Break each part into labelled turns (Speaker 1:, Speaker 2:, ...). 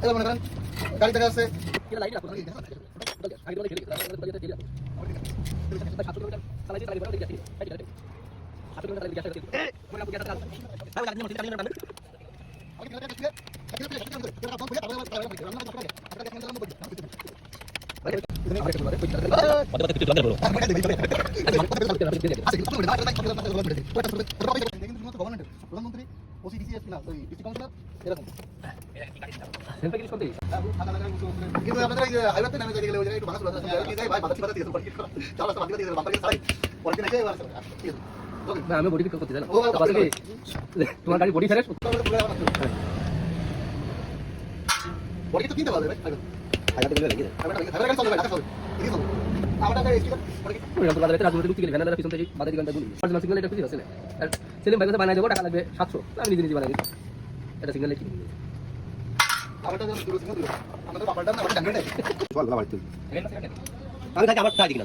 Speaker 1: এবার মনে করেন গাড়ি দেখা যাচ্ছে প্রধানমন্ত্রী ওসি ডিসিএস না ওই ডিস্ট্রিক্ট কাউন্সিলর এরকম কিন্তু আপনাদের এই হাইওয়েতে নামে গেলে ওই জায়গায় একটু ভাঙা চলে আসে এই ভাই বাতাসি বাতাসি দিয়ে পড়ি চালা বাতাসি দিয়ে বাতাসি ছাড়াই পরে কিনা খেয়ে আসে ঠিক আছে
Speaker 2: না আমি বডি পিক করতে জানো তোমার গাড়ি বডি ফেরেশ
Speaker 1: বডি তো কিনতে পারবে ভাই
Speaker 2: আগাতে গেলে লাগে
Speaker 1: হাইওয়ে চলবে ঢাকা চলবে এদিকে চলবে আমাদের স্টিকার বডি
Speaker 2: ওই রকম বাজারে রাজমুড়ি ঢুকতে গেলে ভ্যানাদার পিছন থেকে বাজারে দোকানটা গুলি পার্সোনাল সিগন্যাল এটা খুঁজে আছে আর সেলিম ভাই কাছে বানাই দেবো টাকা লাগবে 700 আমি নিজে বানাই দিই এটা সিগন্যাল কি
Speaker 1: আমারটা যখন দূর সিগন্যাল দূর আমাদের পাপারটা না আমাদের ডাঙ্গেটা
Speaker 2: চল না বাড়ি আমি থাকি আমার থাকি না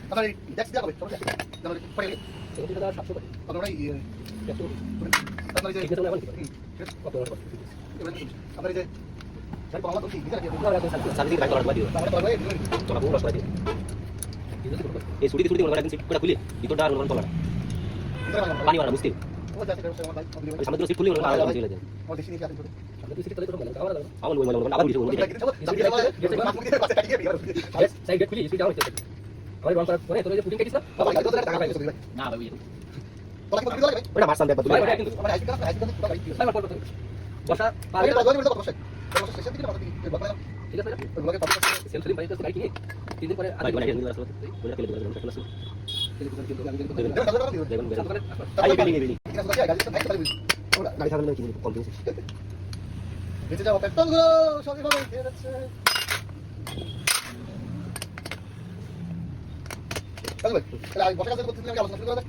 Speaker 1: তাহলে ট্যাক্স দেওয়া হবে তাহলে তাহলে পড়ে গেলে
Speaker 2: সেটা দাও 700 করে
Speaker 1: আপনারা এই আপনারা যে
Speaker 2: ঠিক আছে আমি কত
Speaker 1: আপনারা যে স্যার পাওয়া তো ঠিক আছে
Speaker 2: সার্ভিস বাইক করা দিও
Speaker 1: আমরা পারবে
Speaker 2: চলা পুরো রাস্তা দিও এই ছুটি মনে একদিন সিট করে খুলে ভিতরটা আর মনে পড়া পানি মারা মুশকিল
Speaker 1: ও যাচ্ছে আমার বাইক
Speaker 2: সামনে তো সিট খুলে মনে আলাদা চলে যায়
Speaker 1: ও দেখি কি আছে
Speaker 2: সামনে তো সিট করে তো ভালো আমার ওই মানে আবার ভিতরে সাইড খুলি সিট দাও হচ্ছে আমি রং করার পরে তোর যে পুটিং কেছিস না টাকা পাইছিস না ভাই
Speaker 1: তোলা কি লাগে
Speaker 2: ওটা মারসান দেখবা তুমি
Speaker 1: আমরা আইসি কাজ ভাই
Speaker 2: সাইবার করতে বসা
Speaker 1: আগে তো গজনি বসে বসে শেষের দিকে বাকি বাকি
Speaker 2: ঠিক আছে
Speaker 1: ওগুলোকে পাবলিক
Speaker 2: সেলফ বাড়িতে গাড়ি কিনে 3 দিন পরে আগে বাড়ি নিয়ে আসলো বলে ফেলে দিলাম টাকা আছে আই বেলি গাড়ি সামনে কি কম দিন
Speaker 1: বেঁচে যাও পেট্রোল গুলো সবই ভাবে খেয়ে যাচ্ছে তাহলে আমি বসে কাজ করতে আমি আলোচনা শুরু করে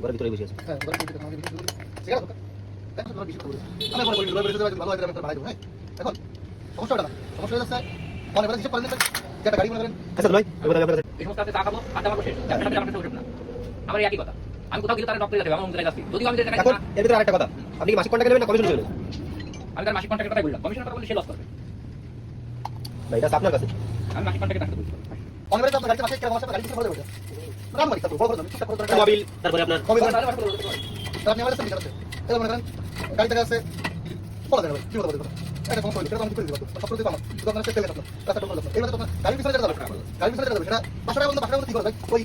Speaker 2: ঘরের ভিতরে বসে আছে
Speaker 1: হ্যাঁ ঘরের ভিতরে আমাদের ভিতরে সেটা তো এখন তোমরা বিশেষ করে আমি মনে করি রবিবার বেরোতে ভালো হয় আমি ভাড়া দেবো হ্যাঁ এখন সমস্যাটা না সমস্যা হচ্ছে মনে করে হিসাব করেন যেটা গাড়ি মনে করেন
Speaker 2: আচ্ছা ভাই এবারে আপনাদের
Speaker 3: এই সমস্ত টাকা খাবো আর টাকা শেষ টাকা আমার কাছে না আমার একই কথা আমি কোথাও গেলে তারা ডক্টরে যেতে আমার জায়গায় যাচ্ছি যদি আমি টাকা
Speaker 2: এখন এর ভিতরে আরেকটা কথা আপনি কি মাসিক কন্ট্রাক্ট নেবেন না কমিশন নেবেন
Speaker 3: আমি তার মাসিক কন্ট্রাক্টের কথা বললাম কমিশনের কথা বললে সে লস করবে
Speaker 2: ভাই এটা আপনার কাছে
Speaker 3: আমি মাসিক কন্ট্রাক্টের কথা বলছি
Speaker 1: অনেক আপনার গাড়িতে মাসে কেমন গাড়ি কিছু বলে বলছে রাম মারি তারপর বড় করে ঠিক করে
Speaker 2: মোবাইল তারপরে আপনার
Speaker 1: মোবাইল আপনি আমাদের সাথে আছে এটা মনে করেন গাড়ি থেকে আছে বলা যাবে কি বলবো এটা কোন পয়সা এটা আমি করে দেব সব করে দেব আমার শুধু আপনার তেল লাগবে রাস্তা টোটাল লাগবে এবারে তো গাড়ি পিছনে যাবে গাড়ি পিছনে যাবে সেটা 500 টাকা বন্ধ কি করবে ওই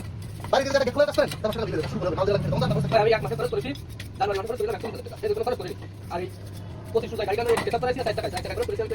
Speaker 1: বাড়ি থেকে যেটা গেট আসেন তার সাথে দিলে শুরু করবে নাও দিলাম
Speaker 3: আমি এক মাসে খরচ করেছি তারপর মাসে খরচ করে ম্যাক্সিমাম করতে এই দুটো খরচ করি আর এই 25 টাকা গাড়ি কেন সেটা করেছি 60 টাকা করে করেছি আমি